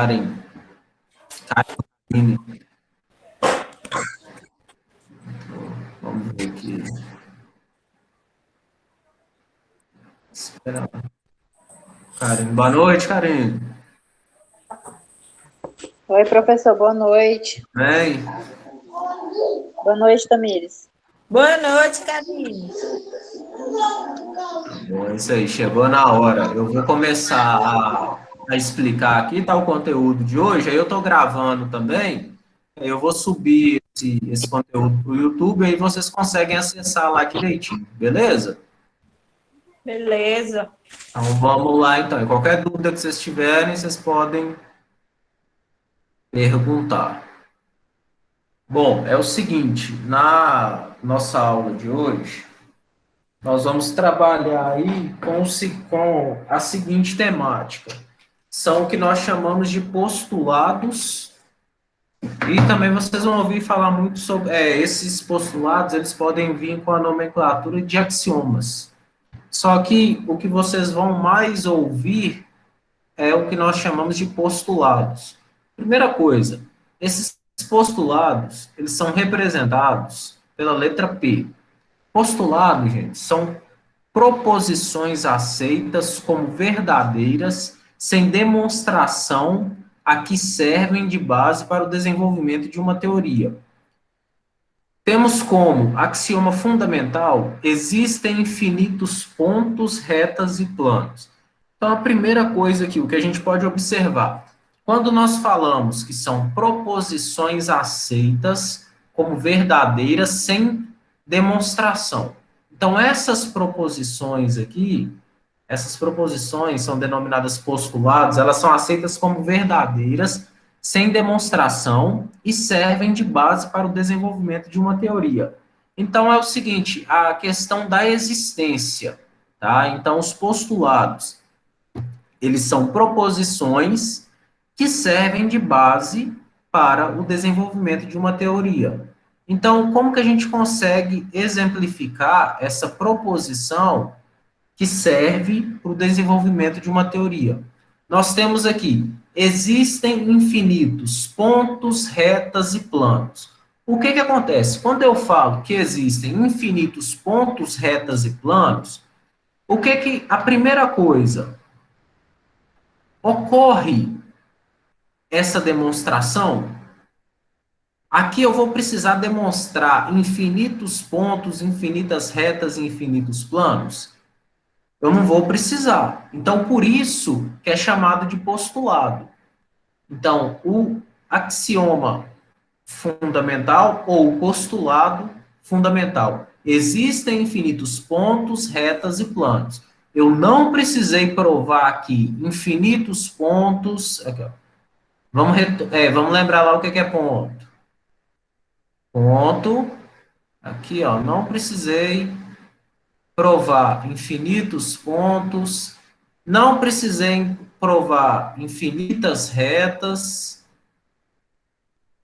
Karen. Karen. Vamos ver aqui. Espera. Karen, boa noite, Karen. Oi, professor, boa noite. Bem? Boa noite, Tamires. Boa noite, Karine. Bom, é isso aí, chegou na hora. Eu vou começar a explicar aqui, tá, o conteúdo de hoje. Aí eu estou gravando também. Aí eu vou subir esse conteúdo para o YouTube, aí vocês conseguem acessar lá direitinho, beleza? Beleza. Então vamos lá, então. E qualquer dúvida que vocês tiverem, vocês podem perguntar. Bom, é o seguinte, na nossa aula de hoje, nós vamos trabalhar aí com a seguinte temática. São o que nós chamamos de postulados, e também vocês vão ouvir falar muito sobre esses postulados, eles podem vir com a nomenclatura de axiomas. Só que o que vocês vão mais ouvir é o que nós chamamos de postulados. Primeira coisa, esses postulados, eles são representados pela letra P. Postulados, gente, são proposições aceitas como verdadeiras, sem demonstração, a que servem de base para o desenvolvimento de uma teoria. Temos como axioma fundamental: existem infinitos pontos, retas e planos. Então, a primeira coisa aqui, o que a gente pode observar, quando nós falamos que são proposições aceitas como verdadeiras sem demonstração. Então, essas proposições aqui, essas proposições são denominadas postulados, elas são aceitas como verdadeiras, sem demonstração, e servem de base para o desenvolvimento de uma teoria. Então, é o seguinte, a questão da existência, tá? Então, os postulados, eles são proposições que servem de base para o desenvolvimento de uma teoria. Então, como que a gente consegue exemplificar essa proposição que serve para o desenvolvimento de uma teoria? Nós temos aqui, existem infinitos pontos, retas e planos. O que acontece? Quando eu falo que existem infinitos pontos, retas e planos, o que a primeira coisa ocorre essa demonstração? Aqui eu vou precisar demonstrar infinitos pontos, infinitas retas e infinitos planos? Eu não vou precisar. Então, por isso que é chamado de postulado. Então, o axioma fundamental ou o postulado fundamental. Existem infinitos pontos, retas e planos. Eu não precisei provar aqui infinitos pontos. Aqui, ó. Vamos lembrar lá o que é ponto. Ponto. Aqui, ó, não precisei provar infinitos pontos, não precisei provar infinitas retas,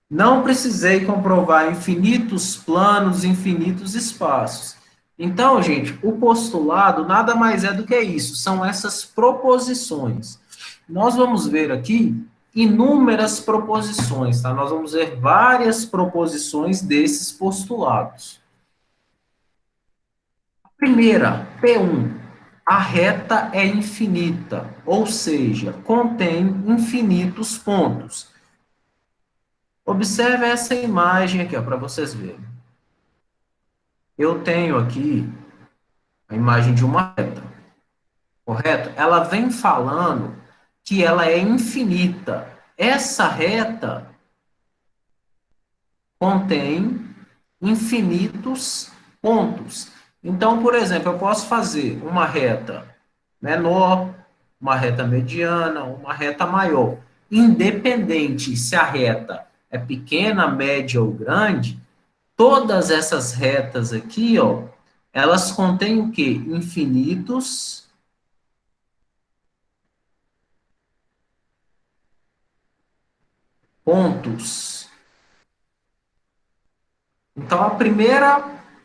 não precisei comprovar infinitos planos, infinitos espaços. Então, gente, o postulado nada mais é do que isso, são essas proposições. Nós vamos ver aqui inúmeras proposições, tá? Nós vamos ver várias proposições desses postulados. Primeira, P1, a reta é infinita, ou seja, contém infinitos pontos. Observe essa imagem aqui, para vocês verem. Eu tenho aqui a imagem de uma reta, correto? Ela vem falando que ela é infinita. Essa reta contém infinitos pontos. Então, por exemplo, eu posso fazer uma reta menor, uma reta mediana, uma reta maior. Independente se a reta é pequena, média ou grande, todas essas retas aqui, ó, elas contêm o quê? Infinitos pontos. Então,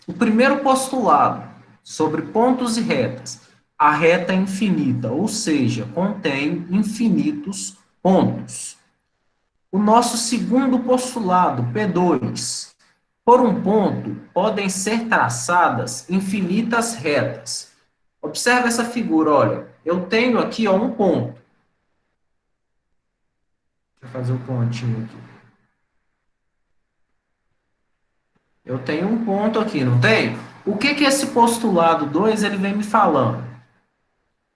o primeiro postulado sobre pontos e retas, a reta é infinita, ou seja, contém infinitos pontos. O nosso segundo postulado, P2. Por um ponto, podem ser traçadas infinitas retas. Observe essa figura, olha. Eu tenho aqui ó, um ponto. Deixa eu fazer o pontinho aqui. Eu tenho um ponto aqui, não tem? O que que esse postulado 2 ele vem me falando?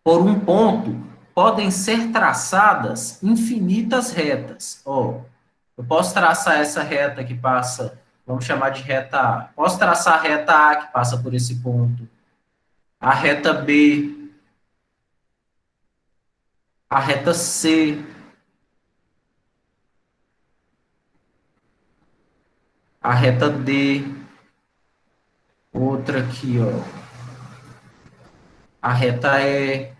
Por um ponto, podem ser traçadas infinitas retas. Ó, eu posso traçar essa reta que passa, vamos chamar de reta A. Posso traçar a reta A que passa por esse ponto. A reta B, a reta C, a reta D, outra aqui, ó, a reta E,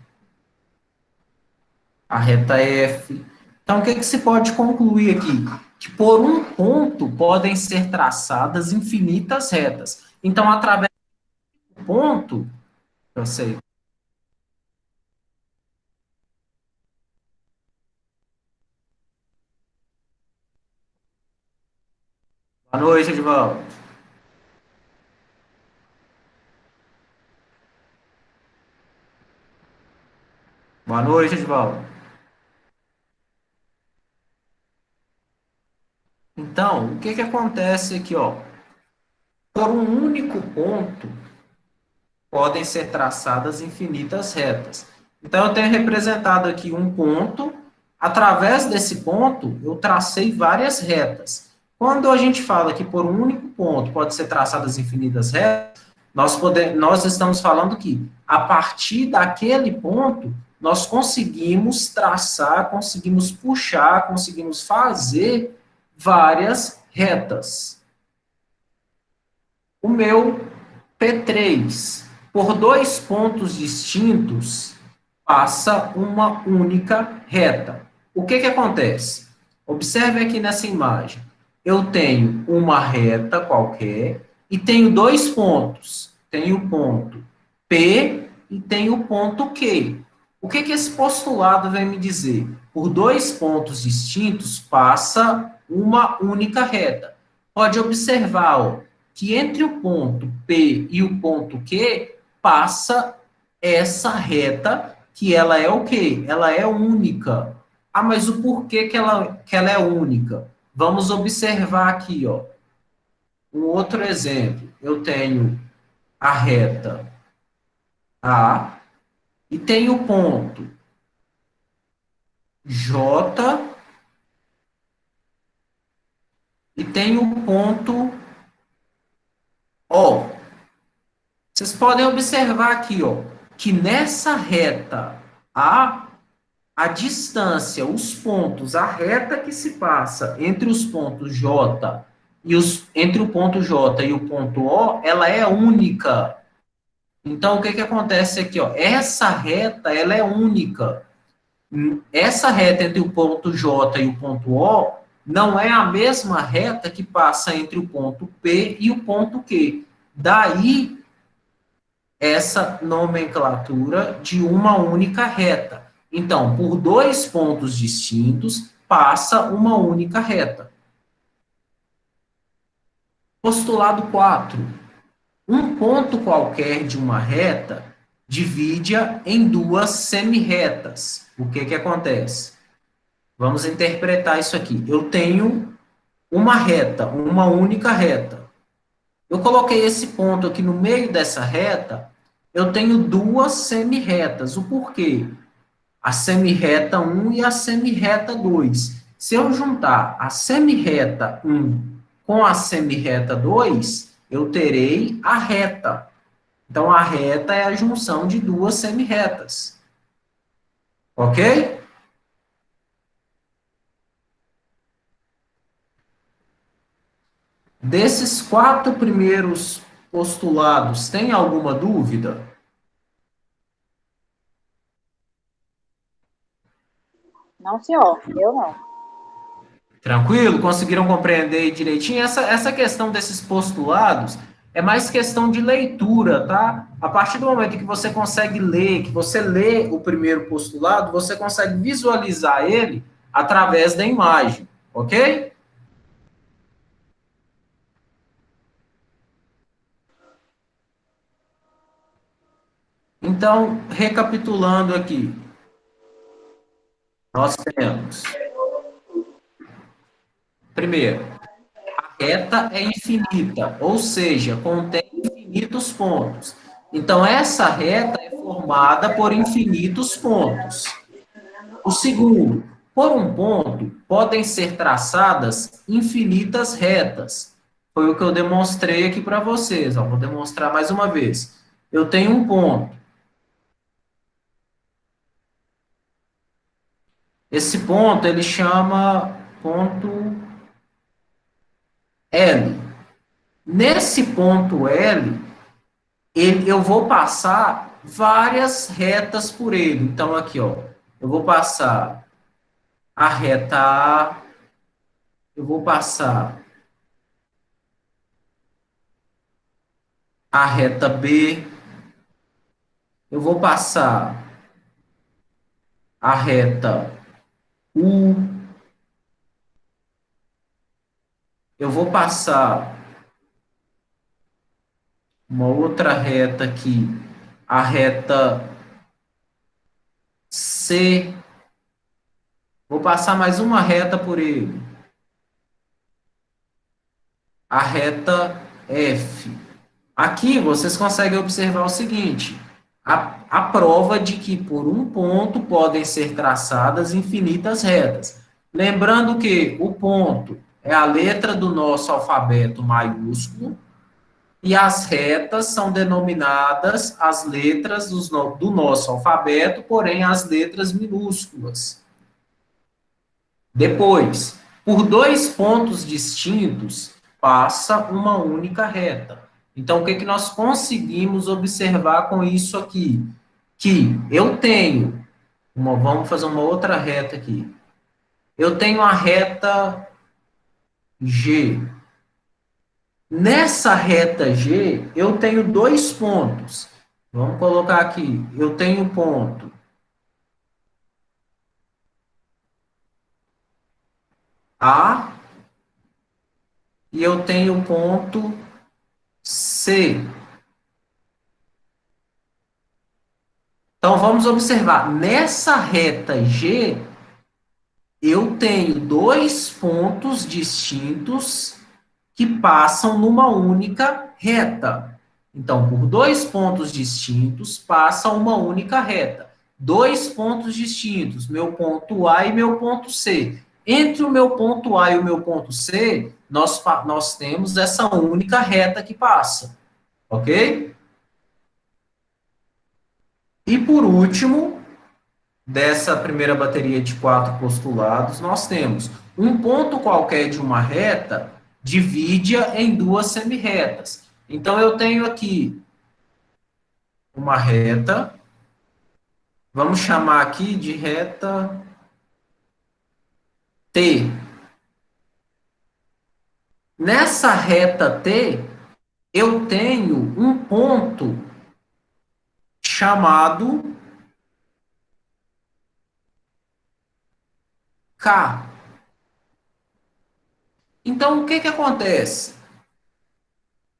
a reta F. Então, o que que se pode concluir aqui? Que por um ponto podem ser traçadas infinitas retas. Então, através do ponto, eu sei. Boa noite, Edvaldo. Boa noite, Edvaldo. Então, o que que acontece aqui, ó? Por um único ponto, podem ser traçadas infinitas retas. Então, eu tenho representado aqui um ponto. Através desse ponto, eu tracei várias retas. Quando a gente fala que por um único ponto pode ser traçadas infinitas retas, nós estamos falando que, a partir daquele ponto, nós conseguimos traçar, conseguimos puxar, conseguimos fazer várias retas. O meu P3, por dois pontos distintos, passa uma única reta. O que que acontece? Observe aqui nessa imagem. Eu tenho uma reta qualquer e tenho dois pontos. Tenho o ponto P e tenho o ponto Q. O que que esse postulado vem me dizer? Por dois pontos distintos passa uma única reta. Pode observar, ó, que entre o ponto P e o ponto Q passa essa reta que ela é o quê? Ela é única. Ah, mas o porquê que ela é única? Vamos observar aqui, ó. Um outro exemplo. Eu tenho a reta A e tenho o ponto J e tenho o ponto O. Vocês podem observar aqui, ó, que nessa reta a distância, os pontos, a reta que se passa entre os pontos J entre o ponto J e o ponto O, ela é única. Então, o que que acontece aqui, ó? Essa reta, ela é única. Essa reta entre o ponto J e o ponto O não é a mesma reta que passa entre o ponto P e o ponto Q. Daí essa nomenclatura de uma única reta. Então, por dois pontos distintos, passa uma única reta. Postulado 4. Um ponto qualquer de uma reta divide-a em duas semirretas. O que que acontece? Vamos interpretar isso aqui. Eu tenho uma reta, uma única reta. Eu coloquei esse ponto aqui no meio dessa reta, eu tenho duas semirretas. O porquê? A semirreta 1 e a semirreta 2. Se eu juntar a semirreta 1 com a semirreta 2, eu terei a reta. Então, a reta é a junção de duas semirretas. Ok? Desses quatro primeiros postulados, tem alguma dúvida? Não, senhor, eu não. Tranquilo? Conseguiram compreender direitinho? Essa questão desses postulados é mais questão de leitura, tá? A partir do momento que você consegue ler, que você lê o primeiro postulado, você consegue visualizar ele através da imagem. ok? Então, recapitulando aqui, nós temos, primeiro, a reta é infinita, ou seja, contém infinitos pontos. Então, essa reta é formada por infinitos pontos. O segundo, por um ponto, podem ser traçadas infinitas retas. Foi o que eu demonstrei aqui para vocês. Ó, vou demonstrar mais uma vez. Eu tenho um ponto. Esse ponto ele chama ponto L. Nesse ponto L, eu vou passar várias retas por ele. Então, aqui, ó, eu vou passar a reta A, eu vou passar a reta B, eu vou passar a reta U, eu vou passar uma outra reta aqui, a reta C, vou passar mais uma reta por ele, a reta F. Aqui vocês conseguem observar o seguinte: a prova de que por um ponto podem ser traçadas infinitas retas. Lembrando que o ponto é a letra do nosso alfabeto maiúsculo e as retas são denominadas as letras do nosso alfabeto, porém as letras minúsculas. Depois, por dois pontos distintos, passa uma única reta. Então, o que nós conseguimos observar com isso aqui? Que eu tenho, vamos fazer uma outra reta aqui. Eu tenho a reta G. Nessa reta G, eu tenho dois pontos. Vamos colocar aqui. Eu tenho ponto A e eu tenho ponto C. Então, vamos observar. Nessa reta G, eu tenho dois pontos distintos que passam numa única reta. Então, por dois pontos distintos, passa uma única reta. Dois pontos distintos, meu ponto A e meu ponto C. Entre o meu ponto A e o meu ponto C, nós temos essa única reta que passa. Ok? E por último, dessa primeira bateria de quatro postulados, nós temos um ponto qualquer de uma reta, divide-a em duas semirretas. Então, eu tenho aqui uma reta, vamos chamar aqui de reta T. Nessa reta T, eu tenho um ponto chamado K. Então, o que acontece?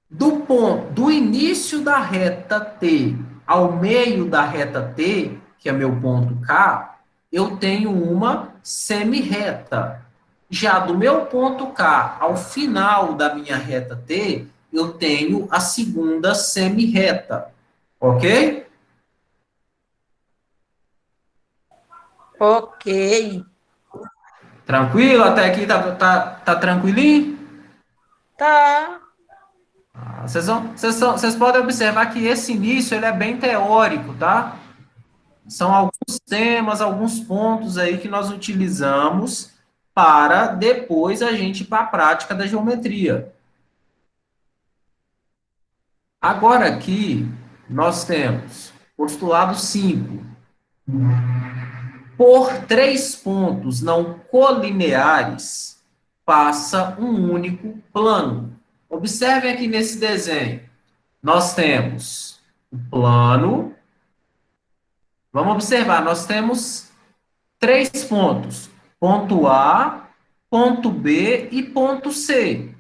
Do início da reta T ao meio da reta T, que é meu ponto K, eu tenho uma semirreta. Já do meu ponto K ao final da minha reta T, eu tenho a segunda semirreta. Ok? Ok. Tranquilo? Até aqui tá tranquilinho? Tá. Vocês podem observar que esse início ele é bem teórico, tá? São alguns temas, alguns pontos aí que nós utilizamos para depois a gente ir para a prática da geometria. Agora aqui nós temos postulado 5. Por três pontos não colineares, passa um único plano. Observem aqui nesse desenho. Nós temos o plano. Vamos observar, nós temos três pontos. Ponto A, ponto B e ponto C.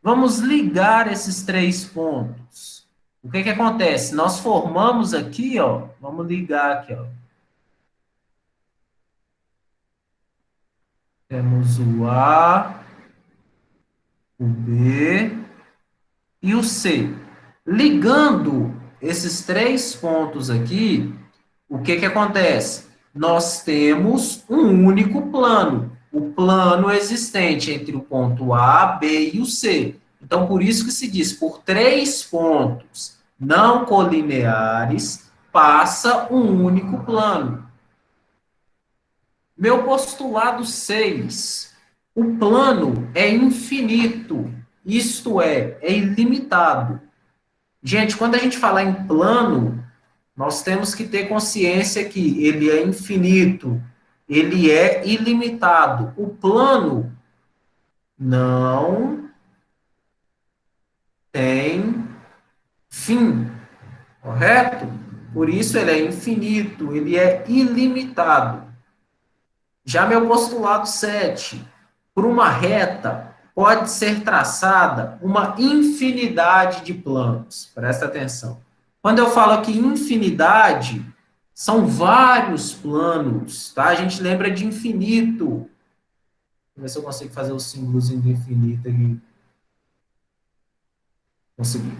Vamos ligar esses 3 pontos. O que que acontece? Nós formamos aqui, ó, vamos ligar aqui, ó. Temos o A, o B e o C. Ligando esses 3 pontos aqui, o que que acontece? Nós temos um único plano, o plano existente entre o ponto A, B e o C. Então, por isso que se diz, por 3 pontos não colineares, passa um único plano. Meu postulado 6. O plano é infinito, isto é ilimitado. Gente, quando a gente falar em plano, nós temos que ter consciência que ele é infinito, ele é ilimitado. O plano não tem fim, correto? Por isso ele é infinito, ele é ilimitado. Já meu postulado 7, por uma reta pode ser traçada uma infinidade de planos. Presta atenção. Quando eu falo aqui infinidade, são vários planos, tá? A gente lembra de infinito. Vou ver se eu consigo fazer o símbolozinho do infinito aqui. Consegui.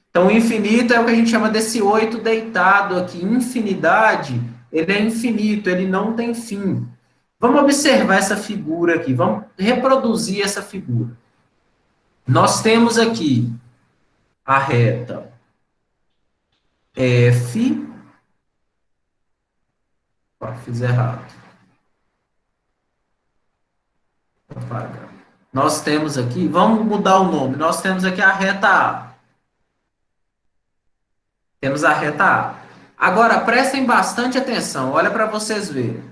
Então, o infinito é o que a gente chama desse 8 deitado aqui. Infinidade, ele é infinito, ele não tem fim. Vamos observar essa figura aqui, vamos reproduzir essa figura. Nós temos aqui a reta F. Fiz errado. Apagar. Nós temos aqui, vamos mudar o nome, nós temos aqui a reta A. Temos a reta A. Agora, prestem bastante atenção, olha para vocês verem.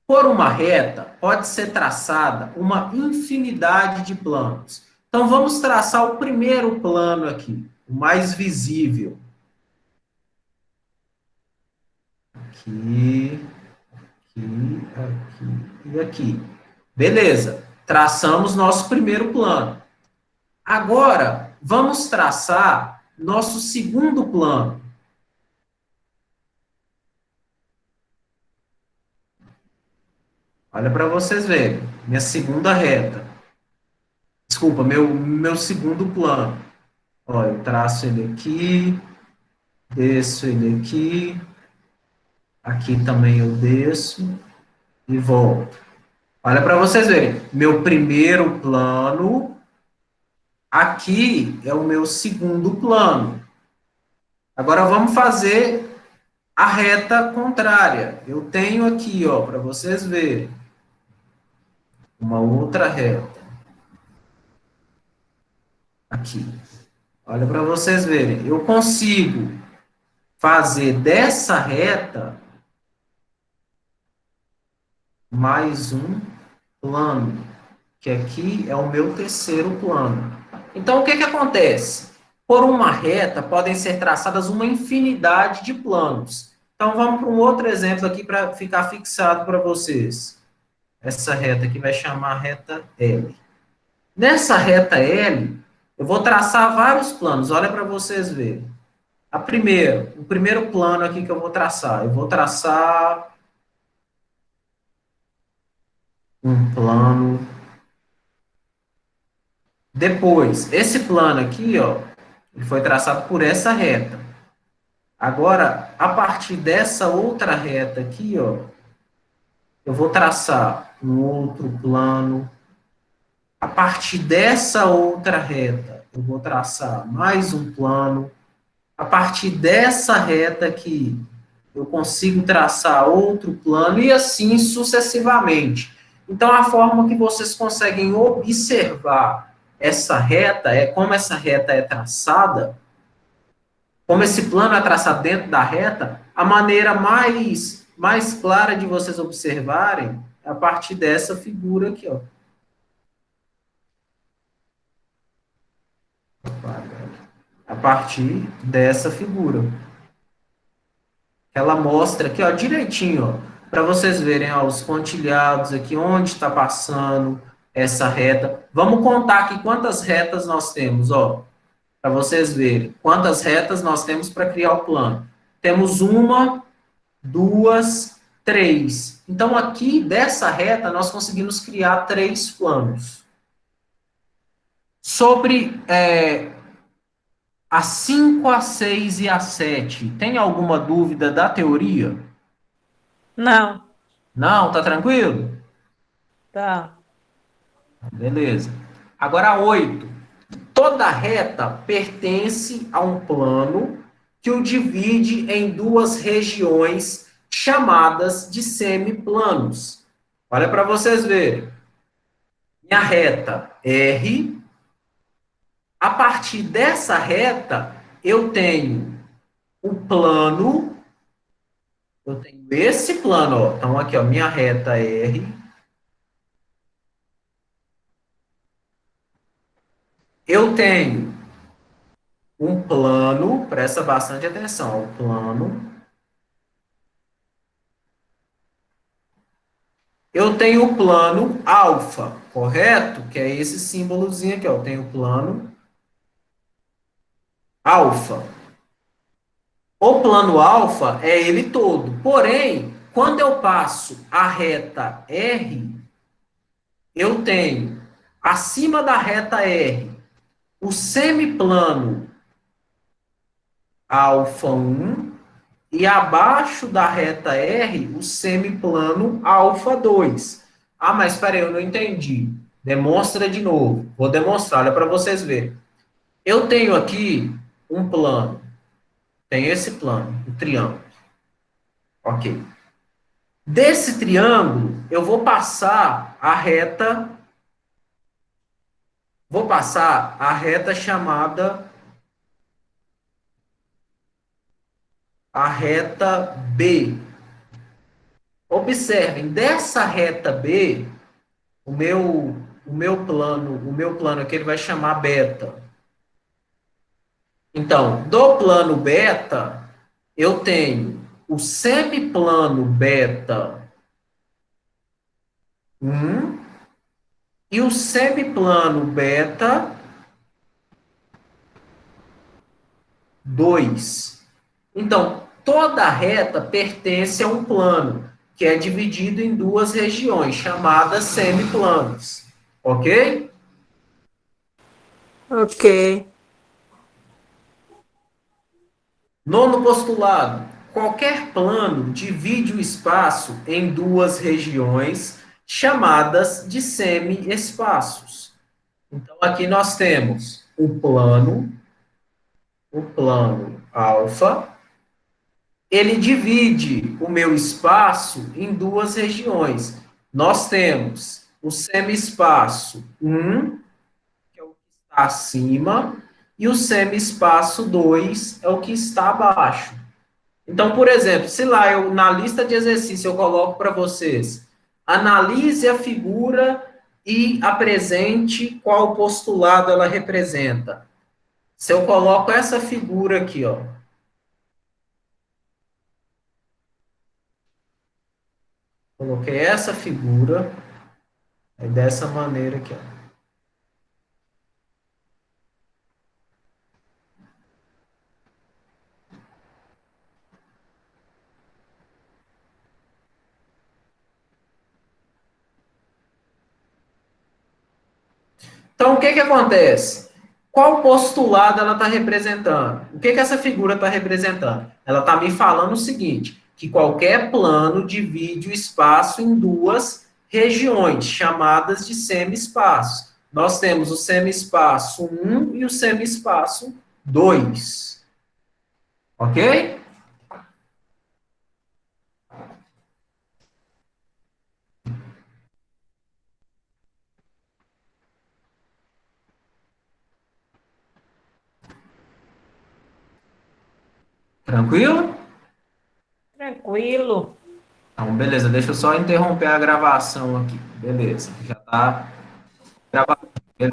Por uma reta, pode ser traçada uma infinidade de planos. Então, vamos traçar o primeiro plano aqui, o mais visível. Aqui, aqui e aqui. Beleza, traçamos nosso primeiro plano. Agora, vamos traçar nosso segundo plano. Olha para vocês verem, minha segunda reta. Desculpa, meu segundo plano. Olha, eu traço ele aqui, desço ele aqui também eu desço e volto. Olha para vocês verem, meu primeiro plano, aqui é o meu segundo plano. Agora vamos fazer a reta contrária. Eu tenho aqui, ó, para vocês verem, uma outra reta. Aqui. Olha para vocês verem. Eu consigo fazer dessa reta mais um plano, que aqui é o meu terceiro plano. Então, o que que acontece? Por uma reta, podem ser traçadas uma infinidade de planos. Então, vamos para um outro exemplo aqui para ficar fixado para vocês. Essa reta aqui vai chamar reta L. Nessa reta L, eu vou traçar vários planos. Olha para vocês verem. O primeiro plano aqui que eu vou traçar um plano. Depois, esse plano aqui, ó, ele foi traçado por essa reta. Agora, a partir dessa outra reta aqui, ó, eu vou traçar um outro plano. A partir dessa outra reta, eu vou traçar mais um plano. A partir dessa reta aqui, eu consigo traçar outro plano e assim sucessivamente. Então, a forma que vocês conseguem observar essa reta é como essa reta é traçada, como esse plano é traçado dentro da reta, a maneira mais clara de vocês observarem é a partir dessa figura aqui, ó. A partir dessa figura. Ela mostra aqui, ó, direitinho, ó. para vocês verem ó, os pontilhados aqui, onde está passando essa reta. Vamos contar aqui quantas retas nós temos, ó, para vocês verem quantas retas nós temos para criar o plano. Temos uma, duas, três. Então, aqui dessa reta, nós conseguimos criar três planos. Sobre a 5, a 6 e a 7, tem alguma dúvida da teoria? Não. Não, tá tranquilo? Tá. Beleza. Agora a 8. Toda reta pertence a um plano que o divide em duas regiões chamadas de semiplanos. Olha para vocês verem. Minha reta R. A partir dessa reta, eu tenho o plano. Eu tenho esse plano, ó. Então, aqui, ó, minha reta R. Eu tenho um plano, presta bastante atenção, o plano. Eu tenho o plano alfa, correto? Que é esse símbolozinho aqui, ó. Eu tenho o plano alfa. O plano alfa é ele todo. Porém, quando eu passo a reta R, eu tenho acima da reta R o semiplano alfa 1 e abaixo da reta R o semiplano alfa 2. Ah, mas espera aí, eu não entendi. Demonstra de novo. Vou demonstrar, olha para vocês verem. Eu tenho aqui um plano. Tem esse plano, o triângulo. Ok. Desse triângulo, eu vou passar a reta. Vou passar a reta chamada a reta B. Observem, dessa reta B, o meu plano aqui ele vai chamar beta. Então, do plano beta, eu tenho o semiplano beta 1 e o semiplano beta 2. Então, toda reta pertence a um plano, que é dividido em duas regiões, chamadas semiplanos. Ok? Ok. Nono postulado. Qualquer plano divide o espaço em duas regiões, chamadas de semi-espaços. Então, aqui nós temos o plano alfa. Ele divide o meu espaço em duas regiões. Nós temos o semi-espaço 1, que é o que está acima, e o semi-espaço 2 é o que está abaixo. Então, por exemplo, se lá eu na lista de exercício eu coloco para vocês, analise a figura e apresente qual postulado ela representa. Se eu coloco essa figura aqui, ó, coloquei essa figura, é dessa maneira aqui, ó. Então, o que que acontece? Qual postulado ela está representando? O que que essa figura está representando? Ela está me falando o seguinte, que qualquer plano divide o espaço em duas regiões, chamadas de semi-espaço. Nós temos o semi-espaço 1 e o semi-espaço 2. Ok? Tranquilo? Tranquilo. Então, beleza. Deixa eu só interromper a gravação aqui. Beleza. Já está gravado.